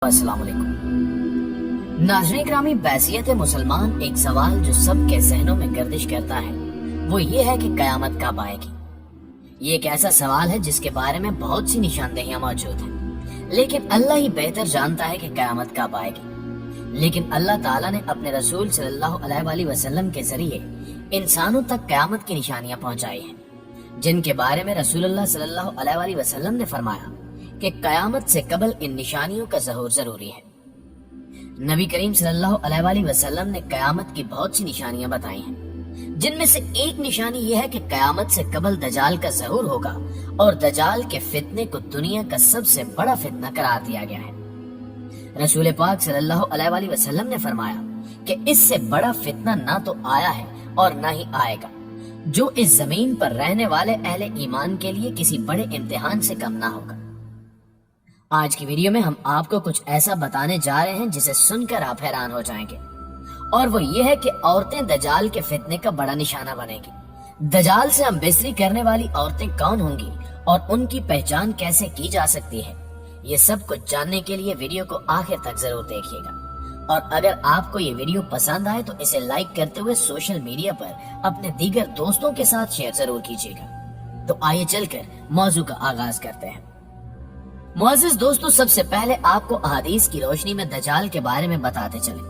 अस्सलाम वालेकुम। नाज़रीन ग्रामी, बैसियत मुसलमान एक सवाल जो सबके ज़हनों में गर्दिश करता है वो ये है कि क़यामत कब आएगी। ये एक ऐसा सवाल है जिसके बारे में बहुत सी निशानदेहियां मौजूद हैं, लेकिन अल्लाह ही बेहतर जानता है कि क़यामत कब आएगी। लेकिन अल्लाह ताला ने अपने रसूल सल्लल्लाहु अलैहि वसल्लम के जरिए इंसानों तक क़यामत की निशानियां पहुंचाई हैं, जिनके बारे में रसूलुल्लाह सल्लल्लाहु अलैहि वसल्लम ने फरमाया कि कयामत से कबल इन निशानियों का ज़हूर जरूरी है। नबी करीम सल्लल्लाहु अलैहि वसल्लम ने कयामत की बहुत सी निशानियां बताई हैं, जिनमें से एक निशानी यह है कि कयामत से कबल दजाल का ज़हूर होगा और दजाल के फितने को दुनिया का सबसे बड़ा फितना करार दिया गया है। रसूल पाक सल्लल्लाहु अलैहि वसल्लम ने फरमाया कि इससे बड़ा फितना ना तो आया है और ना ही आएगा, जो इस जमीन पर रहने वाले अहले ईमान के लिए किसी बड़े इम्तिहान से कम ना होगा। आज की वीडियो में हम आपको कुछ ऐसा बताने जा रहे हैं जिसे सुनकर आप हैरान हो जाएंगे, और वो ये है कि औरतें दजाल के फितने का बड़ा निशाना बनेगी। दजाल से हम बेसरी करने वाली औरतें कौन होंगी और उनकी पहचान कैसे की जा सकती है, ये सब कुछ जानने के लिए वीडियो को आखिर तक जरूर देखिएगा। और अगर आपको ये वीडियो पसंद आए तो इसे लाइक करते हुए सोशल मीडिया पर अपने दीगर दोस्तों के साथ शेयर जरूर कीजिएगा। तो आइए चलकर मौजू का आगाज करते हैं। मुअज़्ज़िज़ दोस्तों, सबसे पहले आपको अहादीस की रोशनी में दजाल के बारे में बताते चले।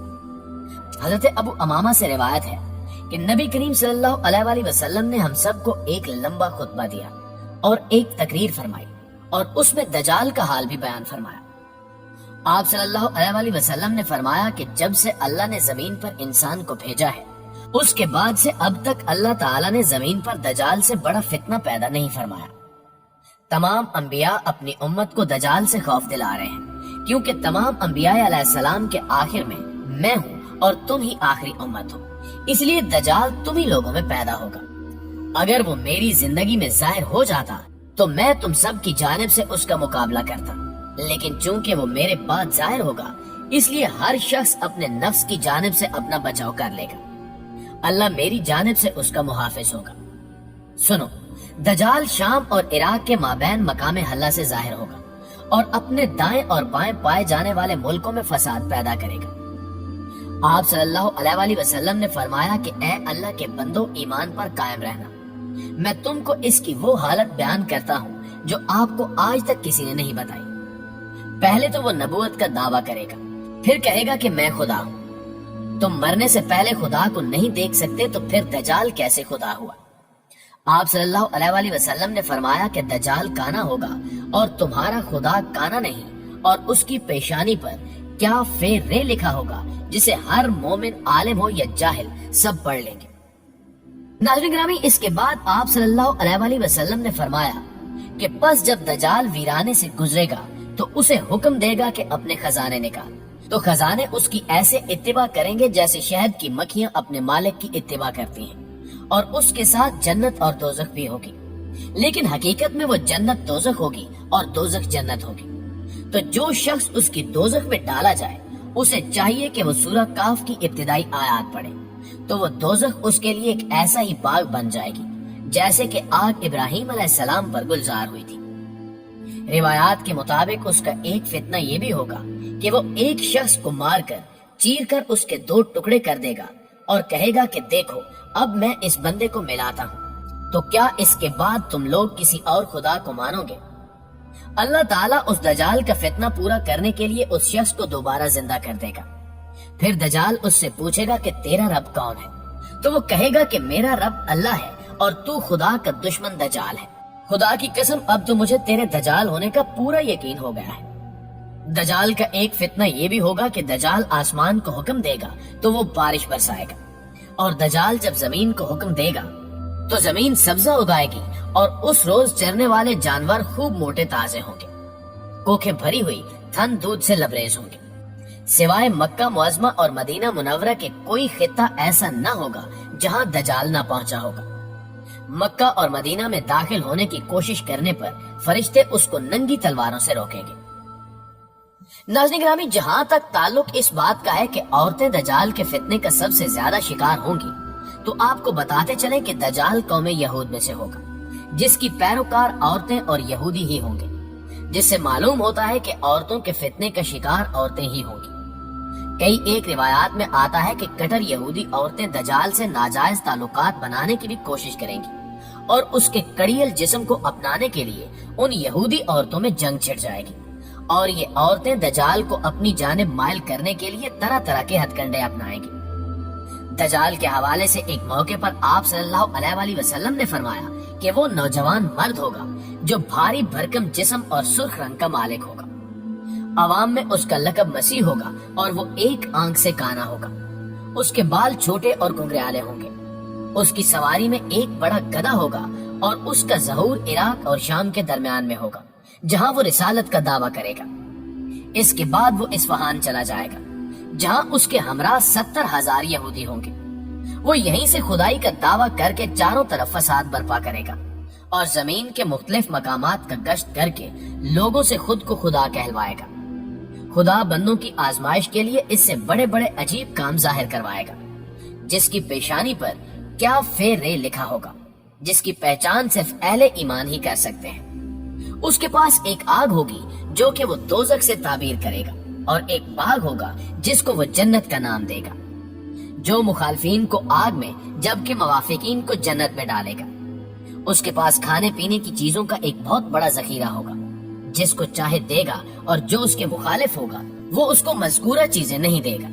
हज़रत अबू अमामा से रिवायत है कि नबी करीम सल्लल्लाहु अलैहि वसल्लम ने हम सबको एक लंबा खुतबा दिया और एक तकरीर फरमाई, और उसमें दजाल का हाल भी बयान फरमाया। आप सल्लल्लाहु अलैहि वसल्लम ने फरमाया कि जब से अल्लाह ने जमीन पर इंसान को भेजा है, उसके बाद से अब तक अल्लाह ताला ने जमीन पर दजाल से बड़ा फितना पैदा नहीं फरमाया। तमाम अंबिया अपनी उम्मत को दजाल से खौफ दिला रहे हैं, क्योंकि तमाम अंबिया अलैहिस्सलाम के आखिर में मैं हूँ और तुम ही आखिरी उम्मत हो, इसलिए दजाल तुम ही लोगों में पैदा होगा। अगर वो मेरी जिंदगी में जाहिर हो जाता तो मैं तुम सब की जानिब से उसका मुकाबला करता, लेकिन चूंकि वो मेरे बाद जाहिर होगा, इसलिए हर शख्स अपने नफ्स की जानिब से अपना बचाव कर लेगा। अल्लाह मेरी जानिब से उसका मुहाफिज होगा। सुनो, दजाल शाम और इराक के माबैन मकामे हल्ला से जाहिर होगा और अपने दाएं और बाएं पाए जाने वाले मुल्कों में फसाद पैदा करेगा। आप सल्लल्लाहु अलैहि वसल्लम ने फरमाया कि ए अल्लाह के बंदो, ईमान पर कायम रहना। मैं तुमको इसकी वो हालत बयान करता हूँ जो आपको आज तक किसी ने नहीं बताई। पहले तो वो नबूवत का दावा करेगा, फिर कहेगा कि मैं खुदा हूँ। तुम मरने से पहले खुदा को नहीं देख सकते तो फिर दजाल कैसे खुदा हुआ। आप सल्लल्लाहु अलैहि वसल्लम ने फरमाया कि दजाल काना होगा और तुम्हारा खुदा काना नहीं, और उसकी पेशानी पर क्या फे रे लिखा होगा, जिसे हर मोमिन आलिम हो या जाहिल सब पढ़ लेंगे। नाज़रीन ग्रामी, इसके बाद आप सल्लल्लाहु अलैहि वसल्लम ने फरमाया कि बस जब दजाल वीराने से गुजरेगा तो उसे हुक्म देगा कि अपने खजाने निकाल, तो खजाने उसकी ऐसे इत्तिबा करेंगे जैसे शहद की मक्खियां अपने मालिक की इत्तिबा करती हैं, और उसके साथ जन्नत और दोज़ख भी होगी। लेकिन हकीकत में वो जन्नत दोज़ख होगी और दोज़ख जन्नत होगी। तो जो शख्स उसकी दोज़ख में डाला जाए, उसे चाहिए कि वो सूरह काफ की इब्तिदाई आयत पढ़े, तो वो दोज़ख उसके लिए एक ऐसा ही बाग बन जाएगी जैसे कि आग इब्राहिम अलैहिस्सलाम पर गुलजार हुई थी। रिवायात के मुताबिक उसका एक फितना ये भी होगा कि वो एक शख्स को मारकर चीरकर उसके दो टुकड़े कर देगा और कहेगा कि देखो, अब मैं इस बंदे को मिलाता हूँ, तो क्या इसके बाद तुम लोग किसी और खुदा को मानोगे? अल्लाह ताला उस दजाल का फितना पूरा करने के लिए उस शख्स को दोबारा जिंदा कर देगा। फिर दजाल उससे पूछेगा कि तेरा रब कौन है? तो वो कहेगा कि मेरा रब अल्लाह है और तू खुदा का दुश्मन दजाल है। खुदा की कसम, अब तो मुझे तेरे दजाल होने का पूरा यकीन हो गया है। दजाल का एक फितना ये भी होगा कि दजाल आसमान को हुक्म देगा तो वो बारिश बरसाएगा, और दजाल जब जमीन को हुक्म देगा तो जमीन सब्जा उगाएगी, और उस रोज चरने वाले जानवर खूब मोटे ताजे होंगे, कोखें भरी हुई थन दूध से लबरेज होंगे। सिवाय मक्का मुअज़्ज़मा और मदीना मुनव्वरा के कोई खित्ता ऐसा न होगा जहां दजाल न पहुंचा होगा। मक्का और मदीना में दाखिल होने की कोशिश करने पर फरिश्ते उसको नंगी तलवारों से रोकेंगे। नाज़रीन ग्रामी, जहां तक ताल्लुक इस बात का है कि औरतें दजाल के फितने का सबसे ज्यादा शिकार होंगी, तो आपको बताते चलें कि दजाल कौम यहूद में से होगा, जिसकी पैरोकार औरतें और यहूदी ही होंगे। جس سے معلوم ہوتا ہے کہ عورتوں کے فتنے کا شکار عورتیں ہی ہوں گی۔ کئی ایک روایات میں آتا ہے کہ کٹر یہودی عورتیں دجال سے ناجائز تعلقات بنانے کی بھی کوشش کریں گی اور اس کے کڑیل جسم کو اپنانے کے لیے ان یہودی عورتوں میں جنگ چھڑ جائے گی، اور یہ عورتیں دجال کو اپنی جانب مائل کرنے کے لیے طرح طرح کے ہتھ کنڈے اپنائیں گی۔ دجال کے حوالے سے ایک موقع پر آپ صلی اللہ علیہ وآلہ وسلم نے فرمایا کہ وہ نوجوان مرد ہوگا جو بھاری بھرکم جسم اور سرخ رنگ کا مالک ہوگا۔ عوام میں اس کا لقب مسیح ہوگا اور وہ ایک آنکھ سے کانا ہوگا۔ اس کے بال چھوٹے اور گھنگریالے ہوں گے۔ اس کی سواری میں ایک بڑا گدھا ہوگا اور اس کا ظہور عراق اور شام کے درمیان میں ہوگا، جہاں وہ رسالت کا دعویٰ کرے گا۔ اس کے بعد وہ اصفہان چلا جائے گا، جہاں اس کے ہمراہ 70,000 یہودی ہوں گے۔ وہ یہیں سے خدائی کا دعویٰ کر کے چاروں طرف فساد برپا کرے گا اور زمین کے مختلف مقامات کا گشت کر کے لوگوں سے خود کو خدا کہلوائے گا۔ خدا بندوں کی آزمائش کے لیے اس سے بڑے بڑے عجیب کام ظاہر کروائے گا، جس کی پیشانی پر کیا فے رے لکھا ہوگا، جس کی پہچان صرف اہل ایمان ہی کر سکتے ہیں۔ اس کے پاس ایک آگ ہوگی جو کہ وہ دوزخ سے تعبیر کرے گا، اور ایک باغ ہوگا جس کو وہ جنت کا نام دے گا، جو مخالفین کو آگ میں جبکہ موافقین کو جنت میں ڈالے گا۔ اس کے پاس کھانے پینے کی چیزوں کا ایک بہت بڑا ذخیرہ ہوگا، جس کو چاہے دے گا، اور جو اس کے مخالف ہوگا وہ اس کو مذکورہ چیزیں نہیں دے گا۔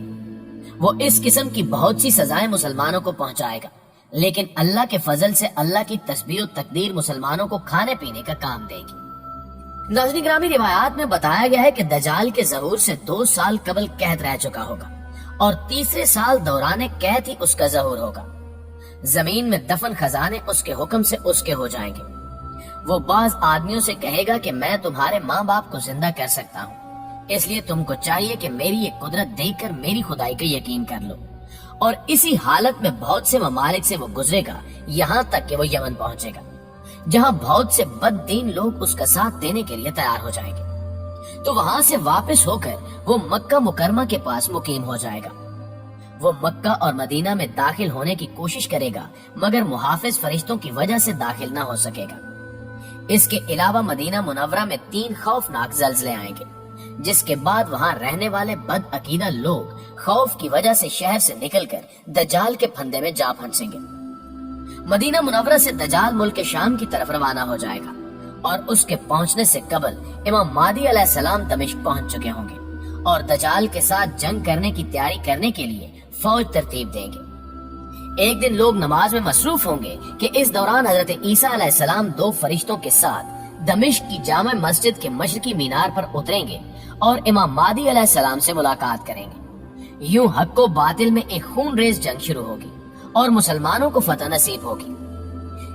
وہ اس قسم کی بہت سی سزائیں مسلمانوں کو پہنچائے گا، لیکن اللہ کے فضل سے اللہ کی تسبیح و تقدیر مسلمانوں کو کھانے پینے کا کام دے گی۔ ناظرین گرامی، روایات میں بتایا گیا ہے کہ دجال کے ظہور سے 2 سال قبل قحط رہ چکا ہوگا، اور تیسرے سال دوران قحط ہی اس کا ظہور ہوگا۔ زمین میں دفن خزانے اس کے حکم سے اس کے ہو جائیں گے۔ وہ بعض آدمیوں سے کہے گا کہ میں تمہارے ماں باپ کو زندہ کر سکتا ہوں، اس لیے تم کو چاہیے کہ میری یہ قدرت دیکھ کر میری خدائی کا یقین کر لو۔ اور اسی حالت میں بہت سے ممالک سے وہ گزرے گا، یہاں تک کہ وہ یمن پہنچے گا، جہاں بہت سے بد دین لوگ اس کا ساتھ دینے کے لیے تیار ہو جائیں گے۔ تو وہاں سے واپس ہو کر وہ مکہ مکرمہ کے پاس مقیم ہو جائے گا۔ وہ مکہ اور مدینہ میں داخل ہونے کی کوشش کرے گا، مگر محافظ فرشتوں کی وجہ سے داخل نہ ہو سکے گا۔ اس کے علاوہ مدینہ منورہ میں 3 خوفناک زلزلے آئیں گے، جس کے بعد وہاں رہنے والے بد عقیدہ لوگ خوف کی وجہ سے شہر سے نکل کر دجال کے پھندے میں جا پھنسیں گے۔ مدینہ منورہ سے دجال ملک شام کی طرف روانہ ہو جائے گا، اور اس کے پہنچنے سے قبل امام مہدی علیہ السلام دمشق پہنچ چکے ہوں گے اور دجال کے ساتھ جنگ کرنے کی تیاری کرنے کے لیے فوج ترتیب دیں گے۔ ایک دن لوگ نماز میں مصروف ہوں گے کہ اس دوران حضرت عیسیٰ علیہ السلام 2 فرشتوں کے ساتھ دمشق کی جامع مسجد کے مشرقی مینار پر اتریں گے اور امام مہدی علیہ السلام سے ملاقات کریں گے۔ یوں حق و باطل میں ایک خون ریز جنگ شروع ہوگی اور مسلمانوں کو فتح نصیب ہوگی۔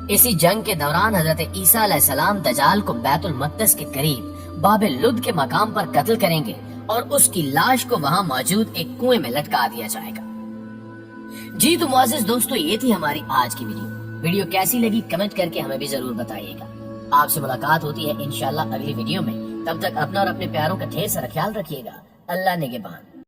اسی جنگ کے دوران حضرت عیسیٰ علیہ السلام دجال کو بیت المقدس کے قریب باب لد کے مقام پر قتل کریں گے اور اس کی لاش کو وہاں موجود ایک کنویں میں لٹکا دیا جائے گا۔ جی تو معزز دوستو، یہ تھی ہماری آج کی ویڈیو کیسی لگی کمنٹ کر کے ہمیں بھی ضرور بتائیے گا۔ آپ سے ملاقات ہوتی ہے انشاءاللہ اگلی ویڈیو میں، تب تک اپنا اور اپنے پیاروں کا ڈھیر سارا خیال رکھیے گا۔ اللہ نگہبان۔